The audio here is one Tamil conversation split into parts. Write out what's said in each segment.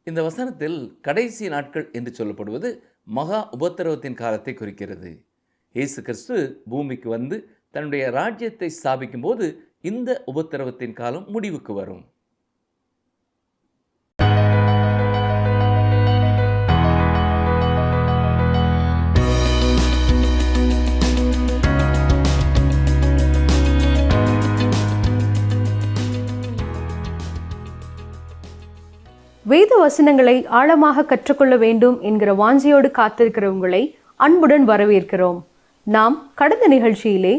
இந்த வசனத்தில் கடைசி நாட்கள் என்று சொல்லப்படுவது மகா உபத்திரவத்தின் காலத்தை குறிக்கிறது. இயேசு கிறிஸ்து பூமிக்கு வந்து தன்னுடைய ராஜ்யத்தை ஸ்தாபிக்கும் போது இந்த உபத்திரவத்தின் காலம் முடிவுக்கு வரும். வேத வசனங்களை ஆழமாக கற்றுக்கொள்ள வேண்டும் என்கிற வாஞ்சியோடு காத்திருக்கிற உங்களை அன்புடன் வரவேற்கிறோம். நாம் கடந்த நிகழ்ச்சியிலே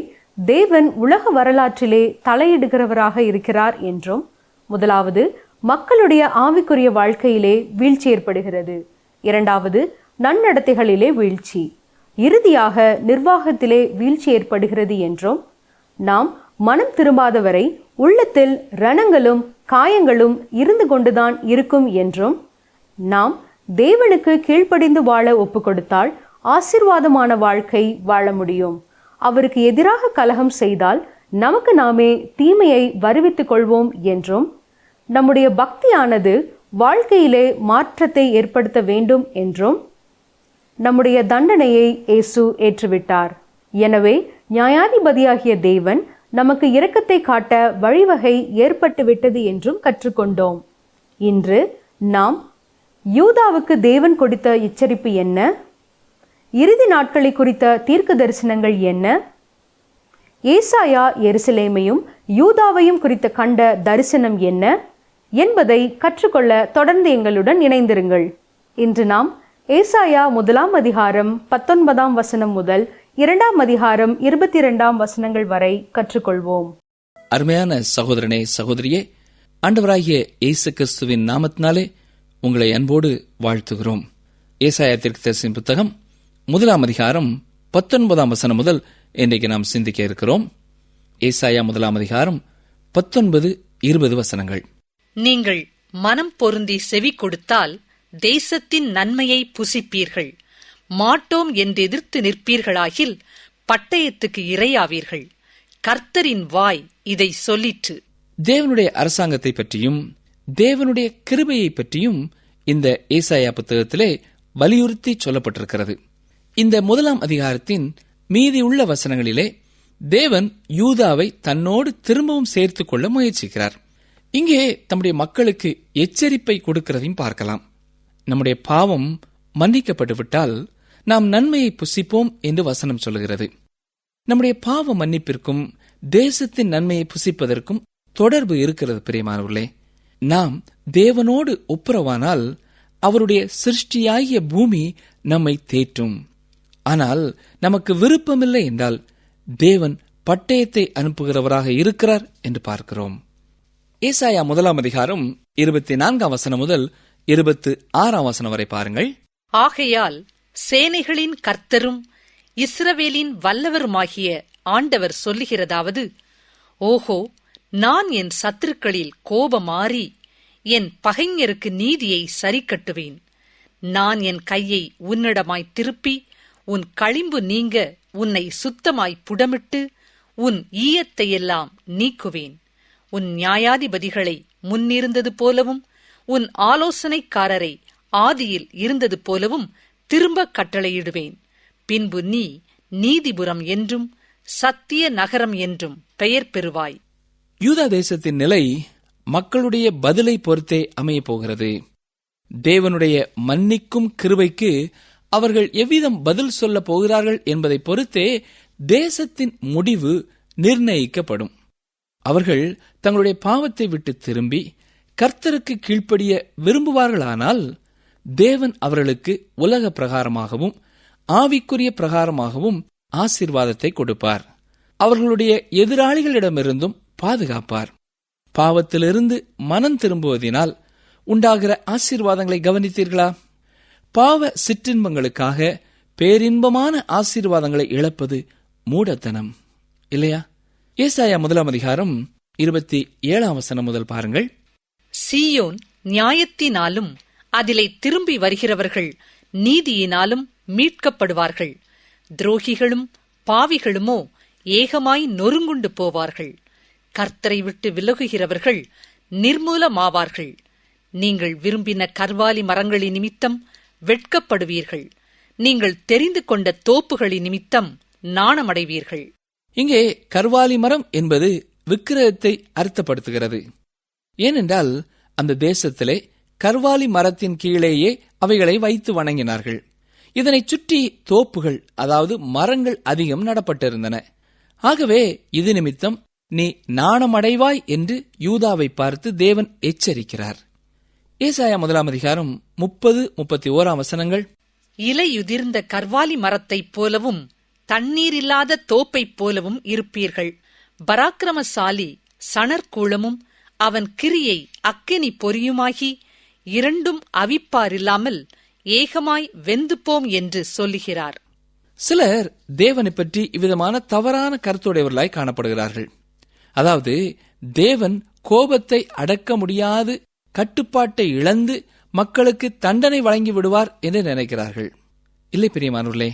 தேவன் உலக வரலாற்றிலே தலையிடுகிறவராக இருக்கிறார் என்றும், முதலாவது மக்களுடைய ஆவிக்குரிய வாழ்க்கையிலே வீழ்ச்சி ஏற்படுகிறது, இரண்டாவது நன்னடத்தைகளிலே வீழ்ச்சி, இறுதியாக நிர்வாகத்திலே வீழ்ச்சி ஏற்படுகிறது என்றும், நாம் மனம் திரும்பாதவரை உள்ளத்தில் ரணங்களும் காயங்களும் இருந்து கொண்டுதான் இருக்கும் என்றும், நாம் தேவனுக்கு கீழ்ப்படிந்து வாழ ஒப்பு கொடுத்தால் ஆசீர்வாதமான வாழ்க்கை வாழ முடியும், அவருக்கு எதிராக கலகம் செய்தால் நமக்கு நாமே தீமையை வருவித்துக் கொள்வோம் என்றும், நம்முடைய பக்தியானது வாழ்க்கையிலே மாற்றத்தை ஏற்படுத்த வேண்டும் என்றும், நம்முடைய தண்டனையை இயேசு ஏற்றுவிட்டார். எனவே நியாயாதிபதியாகிய தேவன் நமக்கு இரக்கத்தை காட்ட வழிவகை ஏற்பட்டு விட்டது என்றும் கற்றுக்கொண்டோம். இன்று நாம் யூதாவுக்கு தேவன் கொடுத்த எச்சரிப்பு என்ன, இறுதி நாட்களை குறித்த தீர்க்க தரிசனங்கள் என்ன, ஏசாயா எருசலேமையும் யூதாவையும் குறித்த கண்ட தரிசனம் என்ன என்பதை கற்றுக்கொள்ள தொடர்ந்து எங்களுடன் இணைந்திருங்கள். இன்று நாம் ஏசாயா 1 அதிகாரம் 19 வசனம் முதல் 2 அதிகாரம் 22 வசனங்கள் வரை கற்றுக்கொள்வோம். அருமையான சகோதரனே, சகோதரியே, ஆண்டவராகிய இயேசு கிறிஸ்துவின் நாமத்தினாலே உங்களை அன்போடு வாழ்த்துகிறோம். ஏசாயா தீர்க்கதரிசியின் புத்தகம் 1 அதிகாரம் 19 வசனம் முதல் இன்றைக்கு நாம் சிந்திக்க இருக்கிறோம். ஏசாயா 1 அதிகாரம் 19-20 வசனங்கள். நீங்கள் மனம் பொருந்தி செவி கொடுத்தால் தேசத்தின் நன்மையை புசிப்பீர்கள். மாட்டோம் என்று எதிர்த்து நிற்பீர்களாகில் பட்டயத்துக்கு இரையாவீர்கள். கர்த்தரின் வாய் இதை சொல்லிற்று. தேவனுடைய அரசாங்கத்தை பற்றியும் தேவனுடைய கிருபையை பற்றியும் இந்த ஏசாயா புத்தகத்திலே வலியுறுத்தி சொல்லப்பட்டிருக்கிறது. இந்த 1 அதிகாரத்தின் மீதியுள்ள வசனங்களிலே தேவன் யூதாவை தன்னோடு திரும்பவும் சேர்த்துக் கொள்ள முயற்சிக்கிறார். இங்கே தம்முடைய மக்களுக்கு எச்சரிப்பை கொடுக்கிறதையும் பார்க்கலாம். நம்முடைய பாவம் மன்னிக்கப்பட்டு விட்டால் நாம் நன்மையை புசிப்போம் என்று வசனம் சொல்லுகிறது. நம்முடைய பாவ மன்னிப்பிற்கும் தேசத்தின் நன்மையை புசிப்பதற்கும் தொடர்பு இருக்கிறது. பிரியமானவர்களே, நாம் தேவனோடு ஒப்புரவானால் அவருடைய சிருஷ்டியாகிய பூமி நம்மை தேற்றும். ஆனால் நமக்கு விருப்பமில்லை என்றால் தேவன் பட்டயத்தை அனுப்புகிறவராக இருக்கிறார் என்று பார்க்கிறோம். ஏசாயா 1 அதிகாரம் 24 வசனம் முதல் 26 வசனம் வரை பாருங்கள். ஆகையால் சேனைகளின் கர்த்தரும் இஸ்ரவேலின் வல்லவருமாகிய ஆண்டவர் சொல்லுகிறதாவது, ஓஹோ, நான் என் சத்துருக்களில் கோபமாறி என் பகைஞருக்கு நீதியை சரிக்கட்டுவேன். நான் என் கையை உன்னிடமாய் திருப்பி உன் களிம்பு நீங்க உன்னை சுத்தமாய் புடமிட்டு உன் ஈயத்தையெல்லாம் நீக்குவேன். உன் நியாயாதிபதிகளை முன்னிருந்தது போலவும் உன் ஆலோசனைக்காரரை ஆதியில் இருந்தது போலவும் திரும்ப கட்டளையிடுவேன். பின்பு நீ நீதிபுரம் என்றும் சத்திய நகரம் என்றும் பெயர் பெறுவாய். யூதா தேசத்தின் நிலை மக்களுடைய பதிலை பொறுத்தே அமையப் போகிறது. தேவனுடைய மன்னிக்கும் கிருபைக்கு அவர்கள் எவ்விதம் பதில் சொல்ல போகிறார்கள் என்பதை பொறுத்தே தேசத்தின் முடிவு நிர்ணயிக்கப்படும். அவர்கள் தங்களுடைய பாவத்தை விட்டு திரும்பி கர்த்தருக்கு கீழ்ப்படிய விரும்புவார்களானால் தேவன் அவர்களுக்கு உலக பிரகாரமாகவும் ஆவிக்குரிய பிரகாரமாகவும் ஆசீர்வாதத்தை கொடுப்பார். அவர்களுடைய எதிராளிகளிடமிருந்தும் பாதுகாப்பார். பாவத்திலிருந்து மனம் திரும்புவதினால் உண்டாகிற ஆசீர்வாதங்களை கவனித்தீர்களா? பாவ சிற்றின்பங்களுக்காக பேரின்பமான ஆசீர்வாதங்களை இழப்பது மூடத்தனம் இல்லையா? ஏசாயா 1 அதிகாரம் 27 வசனம் முதல் பாருங்கள். சீயோன் நியாயத்தினாலும் அதிலே திரும்பி வருகிறவர்கள் நீதியினாலும் மீட்கப்படுவார்கள். துரோகிகளும் பாவிகளுமோ ஏகமாய் நொறுங்குண்டு போவார்கள். கர்த்தரை விட்டு விலகுகிறவர்கள் நிர்மூலமாவார்கள். நீங்கள் விரும்பின கர்வாலி மரங்களின் நிமித்தம் வெட்கப்படுவீர்கள். நீங்கள் தெரிந்து கொண்ட தோப்புகளின் நிமித்தம் நாணமடைவீர்கள். இங்கே கர்வாலி மரம் என்பது விக்கிரகத்தை அர்த்தப்படுத்துகிறது. ஏனென்றால் அந்த தேசத்திலே கர்வாலி மரத்தின் கீழேயே அவைகளை வைத்து வணங்கினார்கள். இதனைச் சுற்றி தோப்புகள், அதாவது மரங்கள் அதிகம் நடப்பட்டிருந்தன. ஆகவே இது நிமித்தம் நீ நாணமடைவாய் என்று யூதாவை பார்த்து தேவன் எச்சரிக்கிறார். ஏசாயா 1 30-31 வசனங்கள். இலையுதிர்ந்த கர்வாலி மரத்தைப் போலவும் தண்ணீரில்லாத தோப்பைப் போலவும் இருப்பீர்கள். பராக்கிரமசாலி சணற்கூளமும் அவன் கிரியை அக்கினி பொறியுமாகி இரண்டும் அவிப்பாரில்லாமல் ஏகமாய் வெந்துப்போம் என்று சொல்லுகிறார். சிலர் தேவனை பற்றி இவ்விதமான தவறான கருத்துடையவர்களாய் காணப்படுகிறார்கள். அதாவது தேவன் கோபத்தை அடக்க முடியாது கட்டுப்பாட்டை இழந்து மக்களுக்கு தண்டனை வழங்கி விடுவார் என்று நினைக்கிறார்கள். இல்லை பிரியமானவர்களே,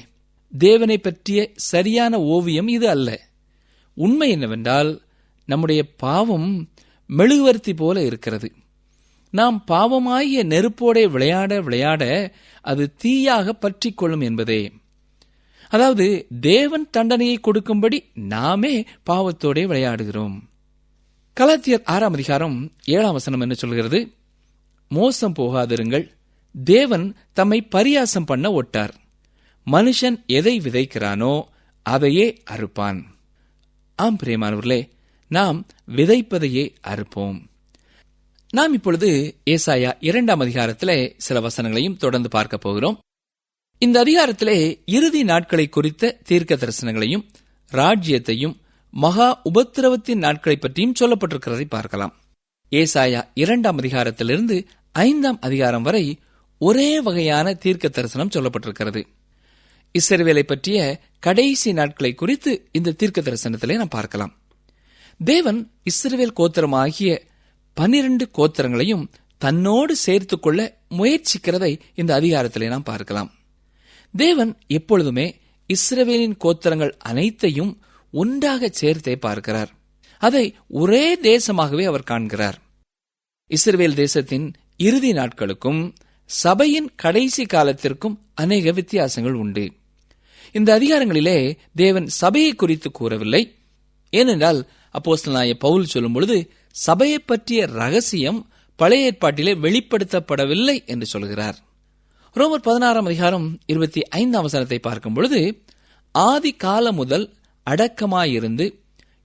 தேவனை பற்றிய சரியான ஓவியம் இது அல்ல. உண்மை என்னவென்றால், நம்முடைய பாவம் மெழுகுவர்த்தி போல இருக்கிறது. நாம் பாவமாகிய நெருப்போட விளையாட விளையாட அது தீயாக பற்றிக் கொள்ளும் என்பதே. அதாவது தேவன் தண்டனையை கொடுக்கும்படி நாமே பாவத்தோட விளையாடுகிறோம். கலாத்தியர் 6:7 என்ன சொல்கிறது? மோசம் போகாதிருங்கள், தேவன் தம்மை பரியாசம் பண்ண ஒட்டார். மனுஷன் எதை விதைக்கிறானோ அதையே அறுப்பான். ஆம் பிரியமானவர்களே, நாம் விதைப்பதையே அறுப்போம். நாம் இப்பொழுது ஏசாயா 2 சில வசனங்களையும் தொடர்ந்து பார்க்க போகிறோம். இந்த அதிகாரத்திலே இறுதி நாட்களை குறித்த தீர்க்க தரிசனங்களையும் ராஜ்யத்தையும் மகா உபத்திரவத்தின் நாட்களை பற்றியும் சொல்லப்பட்டிருக்கிறதை பார்க்கலாம். ஏசாயா 2 5 வரை ஒரே வகையான தீர்க்க தரிசனம் சொல்லப்பட்டிருக்கிறது. இஸ்ரவேலை பற்றிய கடைசி நாட்களை குறித்து இந்த தீர்க்க தரிசனத்திலே நாம் பார்க்கலாம். தேவன் இஸ்ரவேல் கோத்திரமாகிய 12 கோத்திரங்களையும் தன்னோடு சேர்த்துக் கொள்ள முயற்சிக்கிறதை இந்த அதிகாரத்திலே நாம் பார்க்கலாம். தேவன் எப்பொழுதுமே இஸ்ரவேலின் கோத்திரங்கள் அனைத்தையும் ஒன்றாக சேர்த்தே பார்க்கிறார். அதை ஒரே தேசமாகவே அவர் காண்கிறார். இஸ்ரவேல் தேசத்தின் இறுதி நாட்களுக்கும் சபையின் கடைசி காலத்திற்கும் அநேக வித்தியாசங்கள் உண்டு. இந்த அதிகாரங்களிலே தேவன் சபையை குறித்து கூறவில்லை. ஏனென்றால் அப்போஸ்தலனாகிய பவுல் சொல்லும் பொழுது சபையை பற்றிய ரகசியம் பழைய ஏற்பாட்டிலே வெளிப்படுத்தப்படவில்லை என்று சொல்கிறார். ரோமர் 16:25 பார்க்கும் பொழுது, ஆதி காலம் முதல் அடக்கமாயிருந்து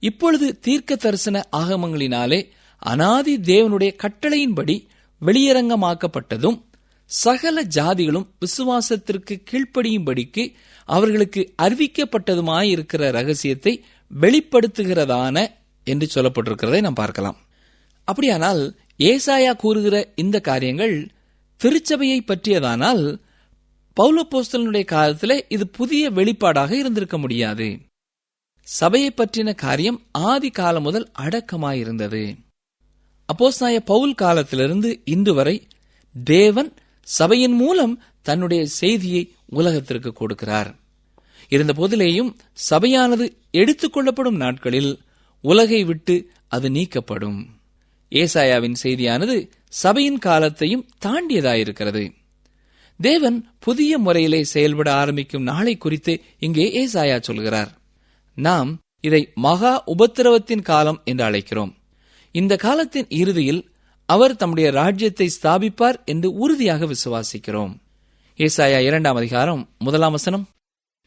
இப்பொழுது தீர்க்க தரிசன ஆகமங்களினாலே அனாதி தேவனுடைய கட்டளையின்படி வெளியரங்கமாக்கப்பட்டதும் சகல ஜாதிகளும் விசுவாசத்திற்கு கீழ்ப்படியும்படிக்கு அவர்களுக்கு அறிவிக்கப்பட்டதுமாயிருக்கிற ரகசியத்தை வெளிப்படுத்துகிறதான என்று சொல்லப்பட்டிருக்கிறதை நாம் பார்க்கலாம். அப்படியானால் ஏசாயா கூறுகிற இந்த காரியங்கள் திருச்சபையை பற்றியதானால் பவுலப்போஸ்தலனுடைய காலத்திலே இது புதிய வெளிப்பாடாக இருந்திருக்க முடியாது. சபையை பற்றின காரியம் ஆதி காலம் முதல் அடக்கமாயிருந்தது. அப்போஸ்தலனாகிய பவுல் காலத்திலிருந்து இன்று வரை தேவன் சபையின் மூலம் தன்னுடைய செய்தியை உலகத்திற்கு கொடுக்கிறார். இருந்த போதிலேயும் சபையானது எடுத்துக்கொள்ளப்படும் நாட்களில் உலகை விட்டு அது நீக்கப்படும். ஏசாயாவின் செய்தியானது சபையின் காலத்தையும் தாண்டியதாயிருக்கிறது. தேவன் புதிய முறையிலே செயல்பட ஆரம்பிக்கும் நாளை குறித்து இங்கே ஏசாயா சொல்கிறார். நாம் இதை மகா உபத்திரவத்தின் காலம் என்று அழைக்கிறோம். இந்த காலத்தின் இறுதியில் அவர் தம்முடைய ராஜ்யத்தை ஸ்தாபிப்பார் என்று உறுதியாக விசுவாசிக்கிறோம். ஏசாயா 2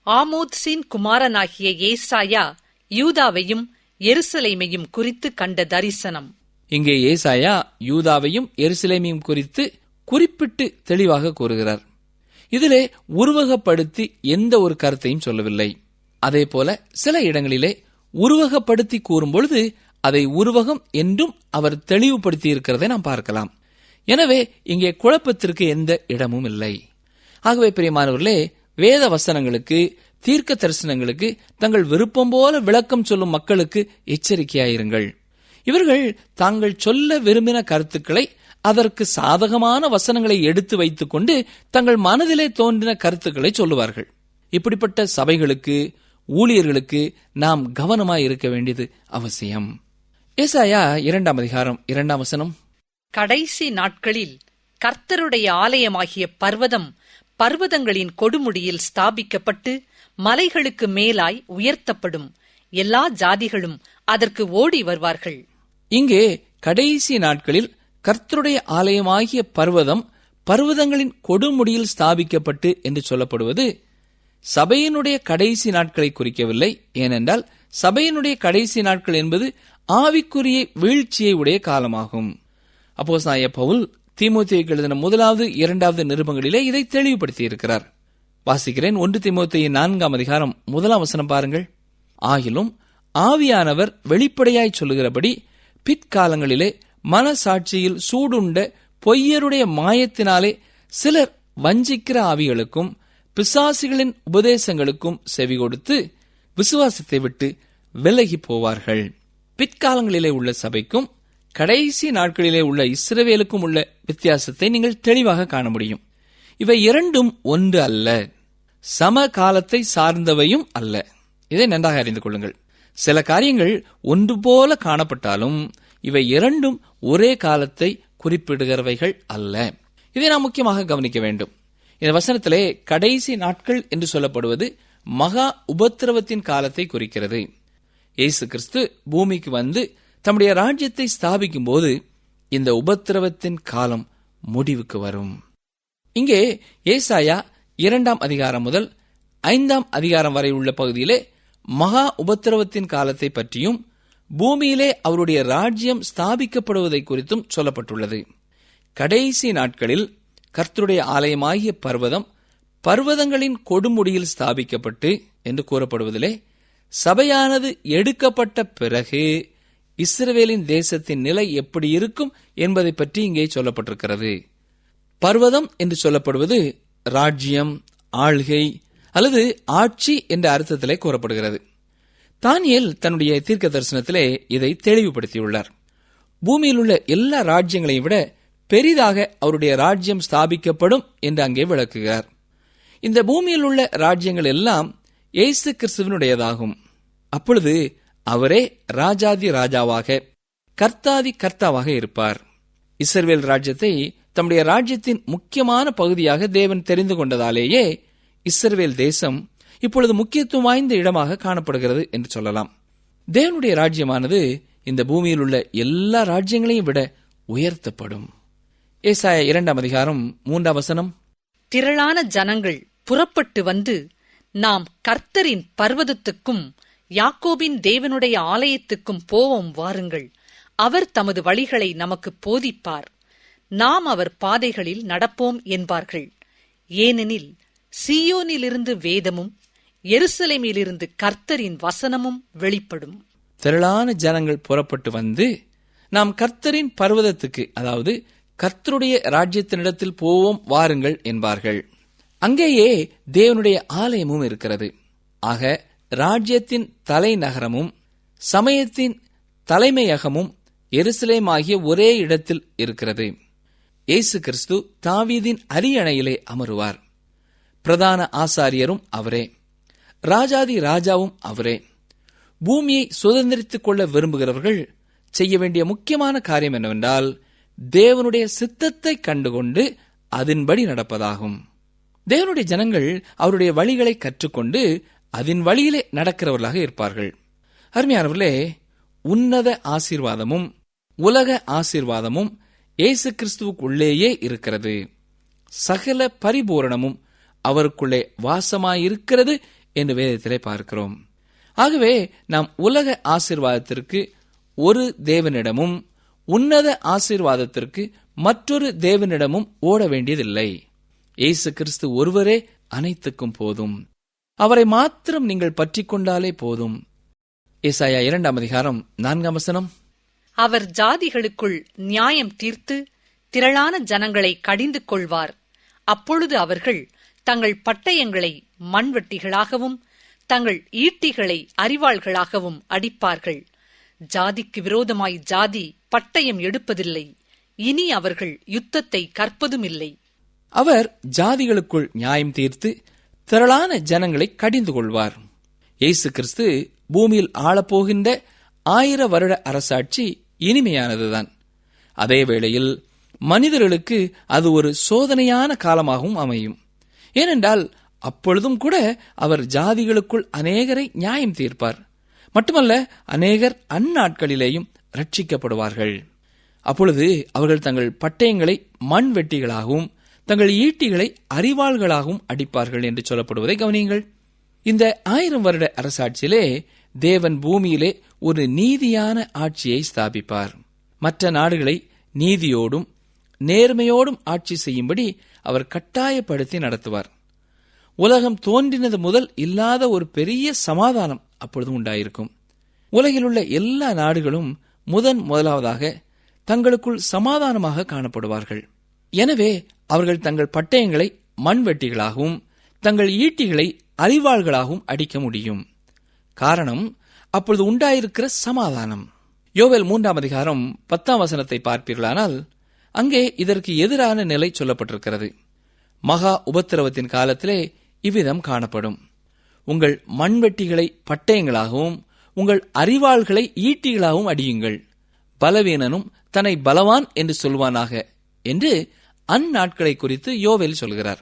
ஆமோத்சின் குமாரனாகிய ஏசாயா யூதாவையும் எருசலேமையும் குறித்து கண்ட தரிசனம். இங்கே ஏசாயா யூதாவையும் எருசலேமையும் குறித்து குறிப்பிட்டு தெளிவாக கூறுகிறார். இதிலே உருவகப்படுத்தி எந்த ஒரு கருத்தையும் சொல்லவில்லை. அதேபோல சில இடங்களிலே உருவகப்படுத்தி கூறும்பொழுது அதை உருவகம் என்றும் அவர் தெளிவுபடுத்தி இருக்கிறதை நாம் பார்க்கலாம். எனவே இங்கே குழப்பத்திற்கு எந்த இடமும் இல்லை. ஆகவே பிரியமானவர்களே, வேத வசனங்களுக்கு தீர்க்க தரிசனங்களுக்கு தங்கள் விருப்பம் போல விளக்கம் சொல்லும் மக்களுக்கு எச்சரிக்கையாயிருங்கள். இவர்கள் தாங்கள் சொல்ல விரும்பின கருத்துக்களை அதற்கு சாதகமான வசனங்களை எடுத்து வைத்துக் கொண்டு தங்கள் மனதிலே தோன்றின கருத்துக்களை சொல்லுவார்கள். இப்படிப்பட்ட சபைகளுக்கு ஊழியர்களுக்கு நாம் கவனமாய் இருக்க வேண்டியது அவசியம். ஏசாயா 2 2 கடைசி நாட்களில் கர்த்தருடைய ஆலயமாகிய பர்வதம் பர்வதங்களின் கொடுமுடியில் ஸ்தாபிக்கப்பட்டு மலைகளுக்கு மேலாய் உயர்த்தப்படும். எல்லா ஜாதிகளும் அதற்கு ஓடி வருவார்கள். இங்கே கடைசி நாட்களில் கர்த்தருடைய ஆலயமாகிய பர்வதம் பர்வதங்களின் கொடுமுடியில் ஸ்தாபிக்கப்பட்டு என்று சொல்லப்படுவது சபையினுடைய கடைசி நாட்களை குறிக்கவில்லை. ஏனென்றால் சபையினுடைய கடைசி நாட்கள் என்பது ஆவிக்குரிய வீழ்ச்சியை உடைய காலமாகும். அப்போஸ்தலனாகிய பவுல் தீமோத்தேயுக்கு எழுதின 1, 2 நிருபங்களிலே இதை தெளிவுபடுத்தியிருக்கிறார். வாசிக்கிறேன். 1 தீமோத்தேயு 4 1 பாருங்கள். ஆகிலும் ஆவியானவர் வெளிப்படையாய் சொல்லுகிறபடி பிற்காலங்களிலே மனசாட்சியில் சூடுண்ட பொய்யருடைய மாயத்தினாலே சிலர் வஞ்சிக்கிற ஆவிகளுக்கும் பிசாசிகளின் உபதேசங்களுக்கும் செவி கொடுத்து விசுவாசத்தை விட்டு விலகி போவார்கள். பிற்காலங்களிலே உள்ள சபைக்கும் கடைசி நாட்களிலே உள்ள இஸ்ரவேலுக்கும் உள்ள வித்தியாசத்தை நீங்கள் தெளிவாக காண முடியும். இவை இரண்டும் ஒன்று அல்ல, சம காலத்தை சார்ந்தவையும் அல்ல. இதை நன்றாக அறிந்து கொள்ளுங்கள். சில காரியங்கள் ஒன்று போல காணப்பட்டாலும் இவை இரண்டும் ஒரே காலத்தை குறிப்பிடுகிறவைகள் அல்ல. இதை நாம் முக்கியமாக கவனிக்க வேண்டும். இந்த வசனத்திலே கடைசி நாட்கள் என்று சொல்லப்படுவது மகா உபத்திரவத்தின் காலத்தை குறிக்கிறது. இயேசு கிறிஸ்து பூமிக்கு வந்து தம்முடைய ராஜ்யத்தை ஸ்தாபிக்கும் போது இந்த உபத்திரவத்தின் காலம் முடிவுக்கு வரும். இங்கே ஏசாயா 2 அதிகாரம் முதல் 5 அதிகாரம் வரை உள்ள பகுதியிலே மகா உபத்திரவத்தின் காலத்தை பற்றியும் பூமியிலே அவருடைய ராஜ்யம் ஸ்தாபிக்கப்படுவதை குறித்தும் சொல்லப்பட்டுள்ளது. கடைசி நாட்களில் கர்த்தருடைய ஆலயமாகிய பர்வதம் பர்வதங்களின் கொடுமுடியில் ஸ்தாபிக்கப்பட்டு என்று கூறப்படுவதிலே சபையானது எடுக்கப்பட்ட பிறகு இஸ்ரவேலின் தேசத்தின் நிலை எப்படி இருக்கும் என்பதை பற்றி இங்கே சொல்லப்பட்டிருக்கிறது. பர்வதம் என்று சொல்லப்படுவது ராஜ்யம், ஆள்கை அல்லது ஆட்சி என்ற அர்த்தத்திலே கூறப்படுகிறது. தானியேல் தன்னுடைய தீர்க்க தரிசனத்திலே இதை தெளிவுபடுத்தியுள்ளார். பூமியில் உள்ள எல்லா ராஜ்யங்களையும் விட பெரிதாக அவருடைய ராஜ்யம் ஸ்தாபிக்கப்படும் என்று அங்கே விளக்குகிறார். இந்த பூமியில் உள்ள ராஜ்யங்கள் எல்லாம் இயேசு கிறிஸ்துவினுடையதாகும். அப்பொழுது அவரே ராஜாதி ராஜாவாக, கர்த்தாதி கர்த்தாவாக இருப்பார். இஸ்ரவேல் ராஜ்யத்தை தம்முடைய ராஜ்யத்தின் முக்கியமான பகுதியாக தேவன் தெரிந்து கொண்டதாலேயே இஸ்ரவேல் தேசம் இப்பொழுது முக்கியத்துவம் வாய்ந்த இடமாக காணப்படுகிறது என்று சொல்லலாம். தேவனுடைய ராஜ்யமானது இந்த பூமியில் உள்ள எல்லா ராஜ்யங்களையும் விட உயர்த்தப்படும். ஏசாயா 2 அதிகாரம் 3 திரளான ஜனங்கள் புறப்பட்டு வந்து நாம் கர்த்தரின் பர்வதத்துக்கும் யாக்கோபின் தேவனுடைய ஆலயத்துக்கும் போவோம் வாருங்கள். அவர் தமது வழிகளை நமக்கு போதிப்பார். நாம் அவர் பாதைகளில் நடப்போம் என்பார்கள். ஏனெனில் சீயோனிலிருந்து வேதமும் எருசலேமிலிருந்து கர்த்தரின் வசனமும் வெளிப்படும். திரளான ஜனங்கள் புறப்பட்டு வந்து நாம் கர்த்தரின் பர்வதத்துக்கு, அதாவது கர்த்தருடைய ராஜ்யத்தினிடத்தில் போவோம் வாருங்கள் என்பார்கள். அங்கேயே தேவனுடைய ஆலயமும் இருக்கிறது. ஆக ராஜ்யத்தின் தலைநகரமும் சமயத்தின் தலைமையகமும் எருசலேம் ஆகிய ஒரே இடத்தில் இருக்கிறது. இயேசு கிறிஸ்து தாவீதின் அரியணையிலே அமருவார். பிரதான ஆசாரியரும் அவரே, ராஜாதி ராஜாவும் அவரே. பூமியை சுதந்திரித்துக் கொள்ள விரும்புகிறவர்கள் செய்ய வேண்டிய முக்கியமான காரியம் என்னவென்றால் தேவனுடைய சித்தத்தை கண்டுகொண்டு அதன்படி நடப்பதாகும். தேவனுடைய ஜனங்கள் அவருடைய வழிகளை கற்றுக்கொண்டு அதன் வழியிலே நடக்கிறவர்களாக இருப்பார்கள். அருமையானவர்களே, உன்னத ஆசீர்வாதமும் உலக ஆசீர்வாதமும் இயேசு கிறிஸ்துவுக்குள்ளேயே இருக்கிறது. சகல பரிபூரணமும் அவருக்குள்ளே வாசமாயிருக்கிறது என்று வேதத்திலே பார்க்கிறோம். ஆகவே நாம் உலக ஆசீர்வாதத்திற்கு ஒரு தேவனிடமும் உன்னத ஆசீர்வாதத்திற்கு மற்றொரு தேவனிடமும் ஓட வேண்டியதில்லை. இயேசு கிறிஸ்து ஒருவரே அனைத்துக்கும் போதும். அவரை மாத்திரம் நீங்கள் பற்றிக் கொண்டாலே போதும். ஏசாயா 2 அதிகாரம் 4 அவர் ஜாதிகளுக்குள் நியாயம் தீர்த்து திரளான ஜனங்களை கடிந்து கொள்வார். அப்பொழுது அவர்கள் தங்கள் பட்டயங்களை மண்வெட்டிகளாகவும் தங்கள் ஈட்டிகளை அரிவாள்களாகவும் அடிப்பார்கள். ஜாதிக்கு விரோதமாய் ஜாதி பட்டயம் எடுப்பதில்லை. இனி அவர்கள் யுத்தத்தை கற்பதுமில்லை. அவர் ஜாதிகளுக்குள் நியாயம் தீர்த்து திரளான ஜனங்களை கடிந்து கொள்வார். இயேசு கிறிஸ்து பூமியில் ஆளப்போகின்ற 1000 வருட அரசாட்சி இனிமையானதுதான். அதே வேளையில் மனிதர்களுக்கு அது ஒரு சோதனையான காலமாகவும் அமையும். ஏனென்றால் அப்பொழுதும் கூட அவர் ஜாதிகளுக்குள் அநேகரை நியாயம் தீர்ப்பார். மட்டுமல்ல, அநேகர் அந்நாட்களிலேயும் ரட்சிக்கப்படுவார்கள். அப்பொழுது அவர்கள் தங்கள் பட்டயங்களை மண் வெட்டிகளாகவும் தங்கள் ஈட்டிகளை அரிவாள்களாகவும் அடிப்பார்கள் என்று சொல்லப்படுவதை கவனியுங்கள். இந்த 1000 வருட அரசாட்சியிலே தேவன் பூமியிலே ஒரு நீதியான ஆட்சியை ஸ்தாபிப்பார். மற்ற நாடுகளை நீதியோடும் நேர்மையோடும் ஆட்சி செய்யும்படி அவர் கட்டாயப்படுத்தி நடத்துவார். உலகம் தோன்றினது முதல் இல்லாத ஒரு பெரிய சமாதானம் அப்பொழுது உண்டாயிருக்கும். உலகில் உள்ள எல்லா நாடுகளும் முதலாவதாக தங்களுக்குள் சமாதானமாக காணப்படுவார்கள். எனவே அவர்கள் தங்கள் பட்டயங்களை மண்வெட்டிகளாகவும் தங்கள் ஈட்டிகளை அரிவாள்களாகவும் அடிக்க முடியும். காரணம், அப்பொழுது உண்டாயிருக்கிற சமாதானம். யோவேல் 3ஆம் அதிகாரம் 10ஆம் வசனத்தை பார்ப்பீர்களானால் அங்கே இதற்கு எதிரான நிலை சொல்லப்பட்டிருக்கிறது. மகா உபத்திரவத்தின் காலத்திலே இவ்விதம் காணப்படும். உங்கள் மண்வெட்டிகளை பட்டயங்களாகவும் உங்கள் அரிவாள்களை ஈட்டிகளாகவும் அடியுங்கள். பலவீனனும் தன்னை பலவான் என்று சொல்வானாக என்று அந்நாட்களை குறித்து யோவேல் சொல்கிறார்.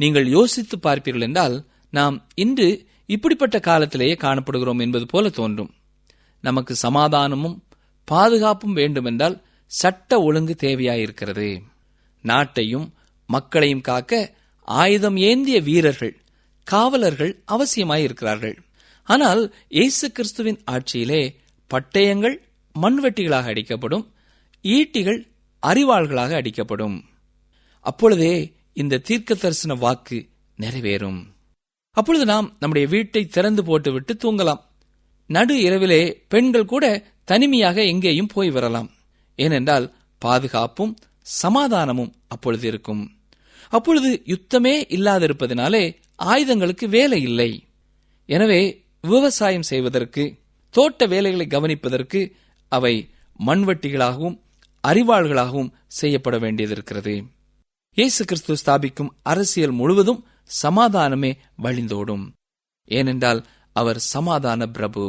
நீங்கள் யோசித்து பார்ப்பீர்கள் என்றால் நாம் இன்று இப்படிப்பட்ட காலத்திலேயே காணப்படுகிறோம் என்பது போல தோன்றும். நமக்கு சமாதானமும் பாதுகாப்பும் வேண்டுமென்றால் சட்ட ஒழுங்கு தேவையாயிருக்கிறது. நாட்டையும் மக்களையும் காக்க ஆயுதம் ஏந்திய வீரர்கள், காவலர்கள் அவசியமாயிருக்கிறார்கள். ஆனால் இயேசு கிறிஸ்துவின் ஆட்சியிலே பட்டயங்கள் மண்வெட்டிகளாக அடிக்கப்படும், ஈட்டிகள் அரிவாள்களாக அடிக்கப்படும். அப்பொழுதே இந்த தீர்க்க தரிசன வாக்கு நிறைவேறும். அப்பொழுது நாம் நம்முடைய வீட்டை திறந்து போட்டுவிட்டு தூங்கலாம். நடு இரவிலே பெண்கள் கூட தனிமையாக எங்கேயும் போய் வரலாம். ஏனென்றால் பாதுகாப்பும் சமாதானமும் அப்பொழுது இருக்கும். அப்பொழுது யுத்தமே இல்லாதிருப்பதினாலே ஆயுதங்களுக்கு வேலை இல்லை. எனவே விவசாயம் செய்வதற்கு, தோட்ட வேலைகளை கவனிப்பதற்கு அவை மண்வெட்டிகளாகவும் அரிவாள்களாகவும் செய்யப்பட வேண்டியதிருக்கிறது. இயேசு கிறிஸ்து ஸ்தாபிக்கும் அரசியல் முழுவதும் சமாதானமே வழிந்தோடும். ஏனென்றால் அவர் சமாதான பிரபு.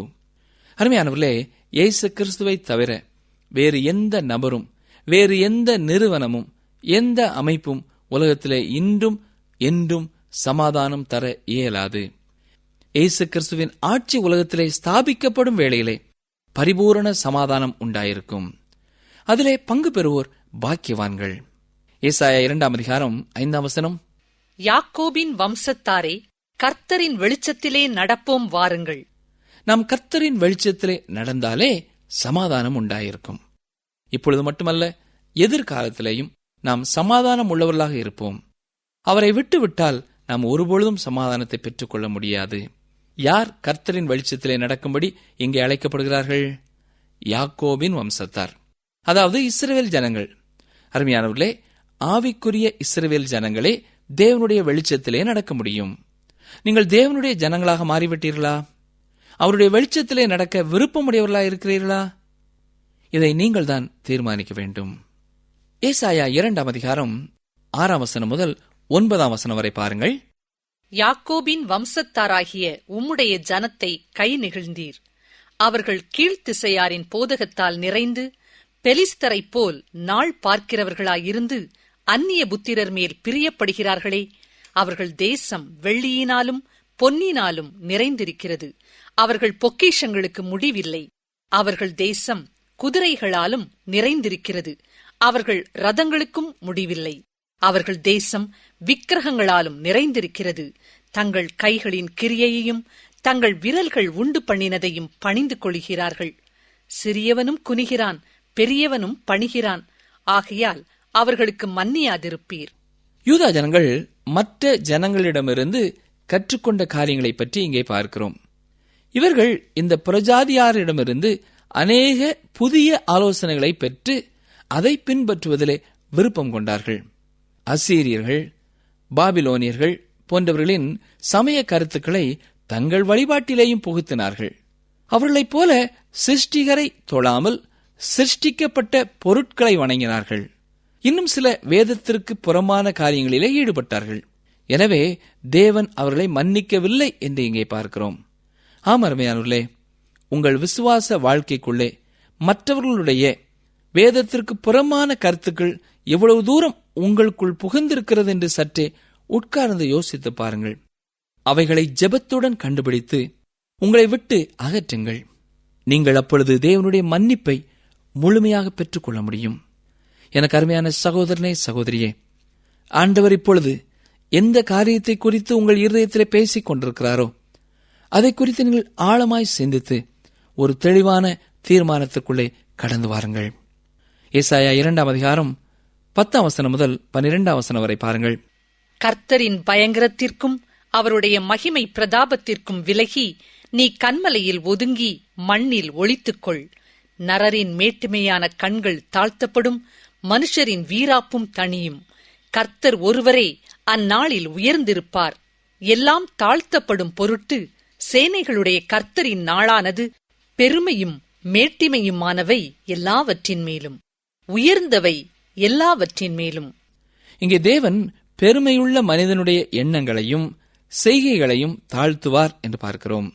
அருமையானவர்களே, இயேசு கிறிஸ்துவை தவிர வேறு எந்த நபரும், வேறு எந்த நிறுவனமும், எந்த அமைப்பும் உலகத்திலே இன்றும் என்றும் சமாதானம் தர இயலாது. இயேசு கிறிஸ்துவின் ஆட்சி உலகத்திலே ஸ்தாபிக்கப்படும் வேளையிலே பரிபூரண சமாதானம் உண்டாயிருக்கும். அதிலே பங்கு பெறுவோர் பாக்கியவான்கள். ஏசாயா 2ஆம் அதிகாரம் 5ஆம் வசனம், யாக்கோபின் வம்சத்தாரே, கர்த்தரின் வெளிச்சத்திலே நடப்போம் வாருங்கள். நாம் கர்த்தரின் வெளிச்சத்திலே நடந்தாலே சமாதானம் உண்டாயிருக்கும். இப்பொழுது மட்டுமல்ல, எதிர்காலத்திலேயும் நாம் சமாதானம் உள்ளவர்களாக இருப்போம். அவரை விட்டுவிட்டால் நாம் ஒருபொழுதும் சமாதானத்தை பெற்றுக்கொள்ள முடியாது. யார் கர்த்தரின் வெளிச்சத்திலே நடக்கும்படி இங்கே அழைக்கப்படுகிறார்கள்? யாக்கோபின் வம்சத்தார், அதாவது இஸ்ரவேல் ஜனங்கள். அருமையானவர்களே, ஆவிக்குரிய இஸ்ரவேல் ஜனங்களே தேவனுடைய வெளிச்சத்திலே நடக்க முடியும். நீங்கள் தேவனுடைய ஜனங்களாக மாறிவிட்டீர்களா? அவருடைய வெளிச்சத்திலே நடக்க விருப்பமுடையவர்களா இருக்கிறீர்களா? இதை நீங்கள் தான் தீர்மானிக்க வேண்டும். ஏசாயா 2ஆம் அதிகாரம் 6ஆம் வசனம் முதல் 9ஆம் வசனம் வரை பாருங்கள். யாக்கோபின் வம்சத்தாராகிய உம்முடைய ஜனத்தை கை நெகிழ்ந்தீர். அவர்கள் கீழ்த்திசையாரின் போதகத்தால் நிறைந்து பெலிஸ்தரைப் போல் நாள் பார்க்கிறவர்களாயிருந்து அந்நிய புத்திரர் மேல் பிரியப்படுகிறார்களே. அவர்கள் தேசம் வெள்ளியினாலும் பொன்னினாலும் நிறைந்திருக்கிறது. அவர்கள் பொக்கிஷங்களுக்கு முடிவில்லை. அவர்கள் தேசம் குதிரைகளாலும் நிறைந்திருக்கிறது. அவர்கள் ரதங்களுக்கும் முடிவில்லை. அவர்கள் தேசம் விக்கிரகங்களாலும் நிறைந்திருக்கிறது. தங்கள் கைகளின் கிரியையையும் தங்கள் விரல்கள் உண்டு பண்ணினதையும் பணிந்து கொள்கிறார்கள். சிறியவனும் குனிகிறான், பெரியவனும் பணிகிறான். ஆகையால் அவர்களுக்கு மன்னியாதிருப்பீர். யூதா ஜனங்கள் மற்ற ஜனங்களிடமிருந்து கற்றுக்கொண்ட காரியங்களை பற்றி இங்கே பார்க்கிறோம். இவர்கள் இந்த புறஜாதியாரிடமிருந்து அநேக புதிய ஆலோசனைகளை பெற்று அதை பின்பற்றுவதிலே விருப்பம் கொண்டார்கள். அசீரியர்கள், பாபிலோனியர்கள் போன்றவர்களின் சமய கருத்துக்களை தங்கள் வழிபாட்டிலேயும் புகுத்தினார்கள். அவர்களைப் போல சிருஷ்டிகரை தொழாமல் சிருஷ்டிக்கப்பட்ட பொருட்களை வணங்கினார்கள். இன்னும் சில வேதத்திற்கு புறமான காரியங்களிலே ஈடுபட்டார்கள். எனவே தேவன் அவர்களை மன்னிக்கவில்லை என்று இங்கே பார்க்கிறோம். ஆம் அருமையானவர்களே, உங்கள் விசுவாச வாழ்க்கைக்குள்ளே மற்றவர்களுடைய வேதத்திற்கு புறமான கருத்துக்கள் எவ்வளவு தூரம் உங்களுக்குள் புகுந்திருக்கிறது என்று சற்றே உட்கார்ந்து யோசித்து பாருங்கள். அவைகளை ஜெபத்துடன் கண்டுபிடித்து உங்களை விட்டு அகற்றுங்கள். நீங்கள் அப்பொழுது தேவனுடைய மன்னிப்பை முழுமையாக பெற்றுக்கொள்ள முடியும். எனக்கு அருமையான சகோதரனே, சகோதரியே, ஆண்டவர் இப்பொழுது எந்த காரியத்தை குறித்து உங்கள் இருதயத்திலே பேசிக் கொண்டிருக்கிறாரோ அதை குறித்து நீங்கள் ஆழமாய் சிந்தித்து ஒரு தெளிவான தீர்மானத்துக்குள்ளே கடந்து வாருங்கள். ஏசாயா 2ஆம் அதிகாரம் 10ஆம் வசனம் முதல் 12ஆம் வசனம் வரை பாருங்கள். கர்த்தரின் பயங்கரத்திற்கும் அவருடைய மகிமை பிரதாபத்திற்கும் விலகி நீ கன்மலையில் ஒதுங்கி மண்ணில் ஒளித்துக்கொள். நரரின் மேட்டுமையான கண்கள் தாழ்த்தப்படும், மனுஷரின் வீராப்பும் தணியும். கர்த்தர் ஒருவரே அந்நாளில் உயர்ந்திருப்பார். எல்லாம் தாழ்த்தப்படும் பொருட்டு சேனைகளுடைய கர்த்தரின் நாளானது பெருமையும் மேட்டிமையுமானவை எல்லாவற்றின் மேலும், உயர்ந்தவை எல்லாவற்றின் மேலும். இங்கே தேவன் பெருமையுள்ள மனிதனுடைய எண்ணங்களையும் செய்கைகளையும் தாழ்த்துவார் என்று பார்க்கிறோம்.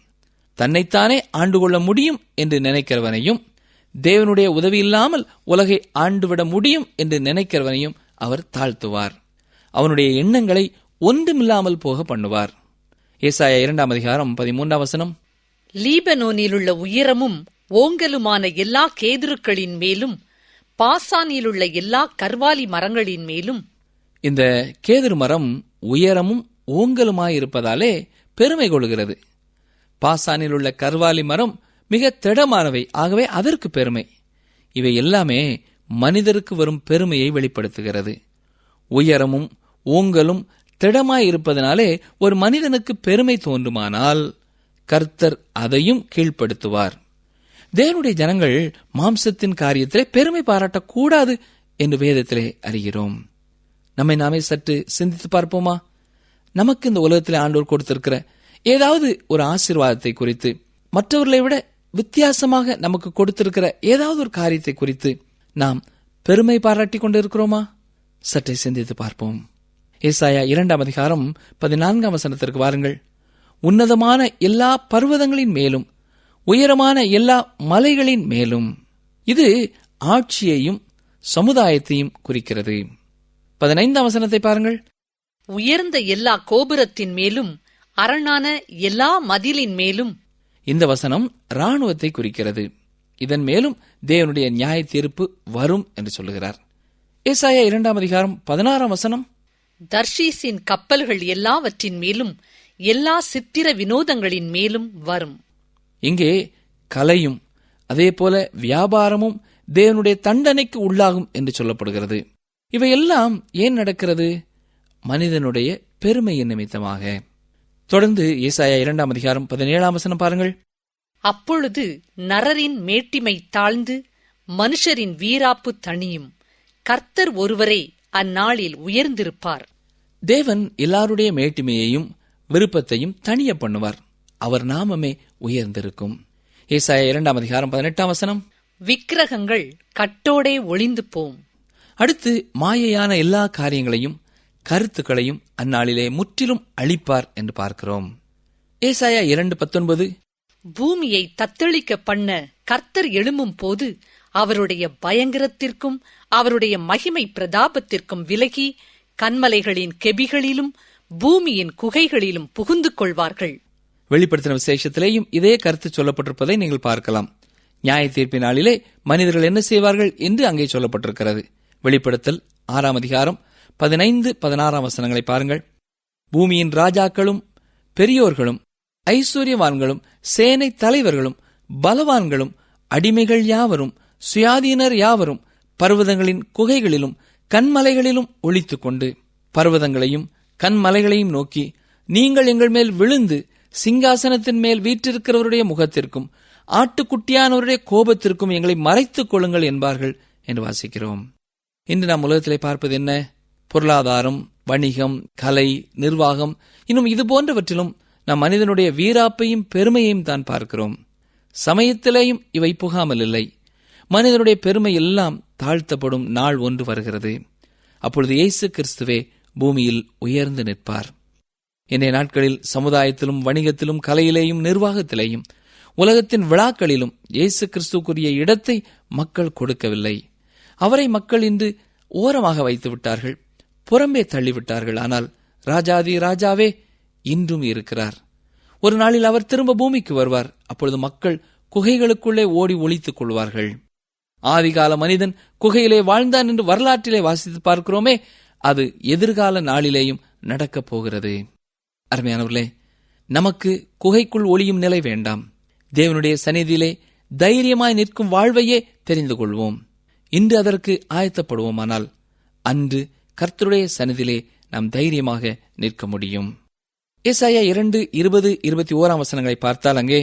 தன்னைத்தானே ஆண்டுகொள்ள முடியும் என்று நினைக்கிறவனையும், தேவனுடைய உதவி இல்லாமல் உலகை ஆண்டுவிட முடியும் என்று நினைக்கிறவனையும் அவர் தாழ்த்துவார். அவனுடைய எண்ணங்களை ஒன்றுமில்லாமல் போக பண்ணுவார். ஏசாயா 2ஆம் அதிகாரம் 13ஆம் வசனம், லீபனோனிலுள்ள உயரமும் ஓங்கலுமான எல்லா கேதுருக்களின் மேலும் பாசானிலுள்ள எல்லா கர்வாலி மரங்களின் மேலும். இந்த கேதுரு மரம் உயரமும் ஓங்கலுமாயிருப்பதாலே பெருமை கொள்கிறது. பாசானில் உள்ள கர்வாலி மரம் மிக திடமானவை, ஆகவே அதற்கு பெருமை. இவை எல்லாமே மனிதருக்கு வரும் பெருமையை வெளிப்படுத்துகிறது. உயரமும் ஓங்கலும் திடமாயிருப்பதனாலே ஒரு மனிதனுக்கு பெருமை தோன்றுமானால் கர்த்தர் அதையும் கீழ்ப்படுத்துவார். தேவனுடைய ஜனங்கள் மாம்சத்தின் காரியத்திலே பெருமை பாராட்டக்கூடாது என்று வேதத்திலே அறிகிறோம். நம்மை நாமே சற்று சிந்தித்து பார்ப்போமா? நமக்கு இந்த உலகத்திலே ஆண்டவர் கொடுத்திருக்கிற ஏதாவது ஒரு ஆசீர்வாதத்தை குறித்து, மற்றவர்களை விட வித்தியாசமாக நமக்கு கொடுத்திருக்கிற ஏதாவது ஒரு காரியத்தை குறித்து நாம் பெருமை பாராட்டி கொண்டிருக்கிறோமா? சற்றே சிந்தித்து பார்ப்போம். ஏசாயா 2ஆம் அதிகாரம் 14ஆம் வசனத்திற்கு வாருங்கள். உன்னதமான எல்லா பர்வதங்களின் மேலும் உயரமான எல்லா மலைகளின் மேலும். இது ஆட்சியையும் சமுதாயத்தையும் குறிக்கிறது. 15ஆம் வசனத்தை பாருங்கள். உயர்ந்த எல்லா கோபுரத்தின் மேலும் அரணான எல்லா மதிலின் மேலும். இந்த வசனம் இராணுவத்தை குறிக்கிறது. இதன் மேலும் தேவனுடைய நியாய தீர்ப்பு வரும் என்று சொல்லுகிறார். ஏசாயா 2ஆம் அதிகாரம் 16ஆம் வசனம், தர்ஷீஸின் கப்பல்கள் எல்லாவற்றின் மேலும் எல்லா சித்திர வினோதங்களின் மேலும் வரும். இங்கே கலையும் அதேபோல வியாபாரமும் தேவனுடைய தண்டனைக்கு உள்ளாகும் என்று சொல்லப்படுகிறது. இவையெல்லாம் ஏன் நடக்கிறது? மனிதனுடைய பெருமையின் நிமித்தமாக. தொடர்ந்து ஏசாயா 2ஆம் அதிகாரம் 17ஆம் வசனம் பாருங்கள். அப்பொழுது நரரின் மேட்டிமை தாழ்ந்து மனுஷரின் வீராப்பு தணியும். கர்த்தர் ஒருவரே அந்நாளில் உயர்ந்திருப்பார். தேவன் எல்லாருடைய மேட்டிமையையும் விருப்பத்தையும் தணிய பண்ணுவார். அவர் நாமமே உயர்ந்திருக்கும். ஏசாயா 2ஆம் அதிகாரம் 18ஆம் வசனம், விக்கிரகங்கள் கட்டோடே ஒளிந்து போம். அடுத்து மாயையான எல்லா காரியங்களையும் கருத்துக்களையும் அந்நாளிலே முற்றிலும் அழிப்பார் என்று பார்க்கிறோம். ஏசாயா 2:19, பூமியை தத்தளிக்க பண்ண கர்த்தர் எழும்பும் போது அவருடைய பயங்கரத்திற்கும் அவருடைய மகிமை பிரதாபத்திற்கும் விலகி கன்மலைகளின் கெபிகளிலும் பூமியின் குகைகளிலும் புகுந்து கொள்வார்கள். வெளிப்படுத்தின விசேஷத்திலேயும் இதே கருத்து சொல்லப்பட்டிருப்பதை நீங்கள் பார்க்கலாம். நியாய தீர்ப்பின் நாளிலே மனிதர்கள் என்ன செய்வார்கள் என்று அங்கே சொல்லப்பட்டிருக்கிறது. வெளிப்படுத்தல் 6ஆம் அதிகாரம் 15-16 வசனங்களை பாருங்கள். பூமியின் ராஜாக்களும் பெரியோர்களும் ஐஸ்வர்யவான்களும் சேனை தலைவர்களும் பலவான்களும் அடிமைகள் யாவரும் சுயாதீனர் யாவரும் பர்வதங்களின் குகைகளிலும் கண்மலைகளிலும் ஒளித்துக் கொண்டு பர்வதங்களையும் கண்மலைகளையும் நோக்கி, நீங்கள் எங்கள் மேல் விழுந்து சிங்காசனத்தின் மேல் வீற்றிருக்கிறவருடைய முகத்திற்கும் ஆட்டுக்குட்டியானவருடைய கோபத்திற்கும் எங்களை மறைத்துக் கொள்ளுங்கள் என்பார்கள் என்று வாசிக்கிறோம். இன்று நாம் உலகத்திலே பார்ப்பது என்ன? பொருளாதாரம், வணிகம், கலை, நிர்வாகம், இன்னும் இது போன்றவற்றிலும் நாம் மனிதனுடைய வீராப்பையும் பெருமையையும் தான் பார்க்கிறோம். சமயத்திலேயும் இவை புகாமல் இல்லை. மனிதனுடைய பெருமை எல்லாம் தாழ்த்தப்படும் நாள் ஒன்று வருகிறது. அப்பொழுது இயேசு கிறிஸ்துவே பூமியில் உயர்ந்து நிற்பார். இன்றைய நாட்களில் சமுதாயத்திலும் வணிகத்திலும் கலையிலேயும் நிர்வாகத்திலேயும் உலகத்தின் விழாக்களிலும் இயேசு கிறிஸ்துக்குரிய இடத்தை மக்கள் கொடுக்கவில்லை. அவரை மக்கள் இன்று ஓரமாக வைத்து விட்டார்கள், புறம்பே தள்ளிவிட்டார்கள். ஆனால் ராஜாதி ராஜாவே இன்றும் இருக்கிறார். ஒரு நாளில் அவர் திரும்ப பூமிக்கு வருவார். அப்பொழுது மக்கள் குகைகளுக்குள்ளே ஓடி ஒளித்துக் கொள்வார்கள். ஆதிகால மனிதன் குகையிலே வாழ்ந்தான் என்று வரலாற்றிலே வாசித்து பார்க்கிறோமே, அது எதிர்கால நாளிலேயும் நடக்கப் போகிறது. அருமையானவர்களே, நமக்கு குகைக்குள் ஒளியும் நிலை வேண்டாம். தேவனுடைய சந்நிதியிலே தைரியமாய் நிற்கும் வாழ்வையே தெரிந்து கொள்வோம். இன்று அதற்கு ஆயத்தப்படுவோமானால் அன்று கர்த்தருடைய சந்நிதியிலே நாம் தைரியமாக நிற்க முடியும். ஏசாயா 2:20-21 பார்த்தால் அங்கே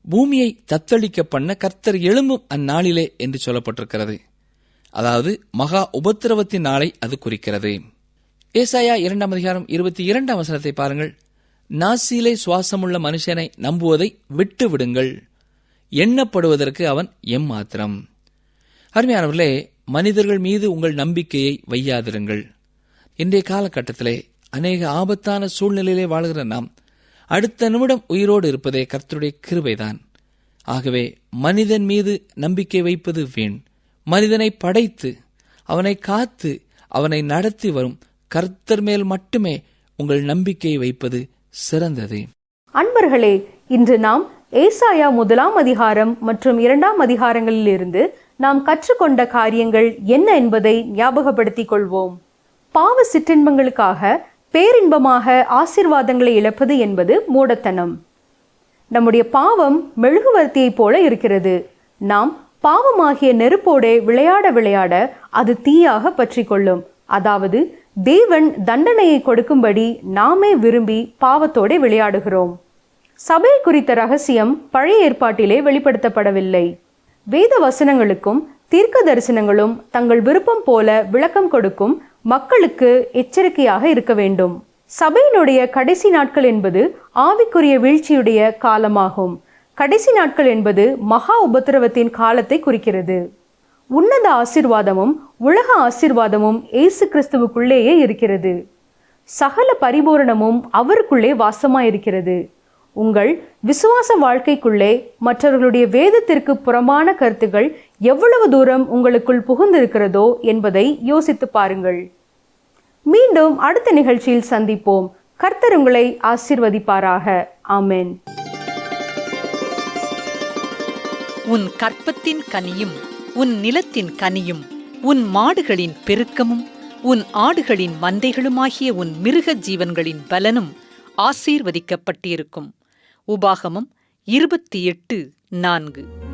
பூமியை தத்தளிக்க பண்ண கர்த்தர் எழும்பும் அந்நாளிலே என்று சொல்லப்பட்டிருக்கிறது. அதாவது மகா உபத்திரவத்தின் நாளை அது குறிக்கிறது. ஏசாயா 2:22 பாருங்கள். நாசியிலே சுவாசமுள்ள மனுஷனை நம்புவதை விட்டு விடுங்கள், எண்ணப்படுவதற்கு அவன் எம்மாத்திரம். அருமையானவர்களே, மனிதர்கள் மீது உங்கள் நம்பிக்கையை வையாதிருங்கள். இன்றைய காலகட்டத்திலே அநேக ஆபத்தான சூழ்நிலையிலே வாழ்கிற நாம் அடுத்த நிமிடம் உயிரோடு இருப்பதே கர்த்தருடைய கிருபைதான். ஆகவே மனிதன் மீது நம்பிக்கை வைப்பது வீண். மனிதனை படைத்து அவனை காத்து அவனை நடத்தி வரும் கர்த்தர் மேல் மட்டுமே உங்கள் நம்பிக்கையை வைப்பது சிறந்தது. அன்பர்களே, இன்று நாம் ஏசாயா 1 மற்றும் 2 இருந்து நாம் கற்றுக்கொண்ட காரியங்கள் என்ன என்பதை ஞாபகப்படுத்திக் கொள்வோம். பாவ சிற்றின்பங்களுக்காக பேரின்பமாக ஆசீர்வாதங்களை இழப்பது என்பது மூடத்தனம். நம்முடைய பாவம் மெழுகுவர்த்தியைப் போல இருக்கிறது. நாம் பாவமாகிய நெருப்போடே விளையாட விளையாட அது தீயாக பற்றி கொள்ளும். அதாவது தேவன் தண்டனையை கொடுக்கும்படி நாமே விரும்பி பாவத்தோടെ விளையாடுகிறோம். சபை குறித்த ரகசியம் பழைய ஏற்பாட்டிலே வெளிப்படுத்தப்படவில்லை. வேத வசனங்களுக்கும் தீர்க்க தரிசனங்களும் தங்கள் விருப்பம் போல விளக்கம் கொடுக்கும் மக்களுக்கு எச்சரிக்கையாக இருக்க வேண்டும். சபையினுடைய கடைசி நாட்கள் என்பது ஆவிக்குரிய வீழ்ச்சியுடைய காலமாகும். கடைசி நாட்கள் என்பது மகா உபத்திரவத்தின் காலத்தை குறிக்கிறது. உன்னத ஆசீர்வாதமும் உலக ஆசீர்வாதமும் இயேசு கிறிஸ்துவுக்குள்ளேயே இருக்கிறது. சகல பரிபூரணமும் அவருக்குள்ளே வாசமாயிருக்கிறது. உங்கள் விசுவாச வாழ்க்கைக்குள்ளே மற்றவர்களுடைய வேதத்திற்கு புறமான கருத்துகள் எவ்வளவு தூரம் உங்களுக்குள் புகுந்திருக்கிறதோ என்பதை யோசித்து பாருங்கள். மீண்டும் அடுத்த நிகழ்ச்சியில் சந்திப்போம். கர்த்தர் உங்களை ஆசீர்வதிப்பாராக. ஆமென். உன் கற்பத்தின் கனியும் உன் நிலத்தின் கனியும் உன் மாடுகளின் பெருக்கமும் உன் ஆடுகளின் மந்தைகளுமாகிய உன் மிருக ஜீவன்களின் பலனும் ஆசீர்வதிக்கப்பட்டிருக்கும். உபாகமம் 28:4.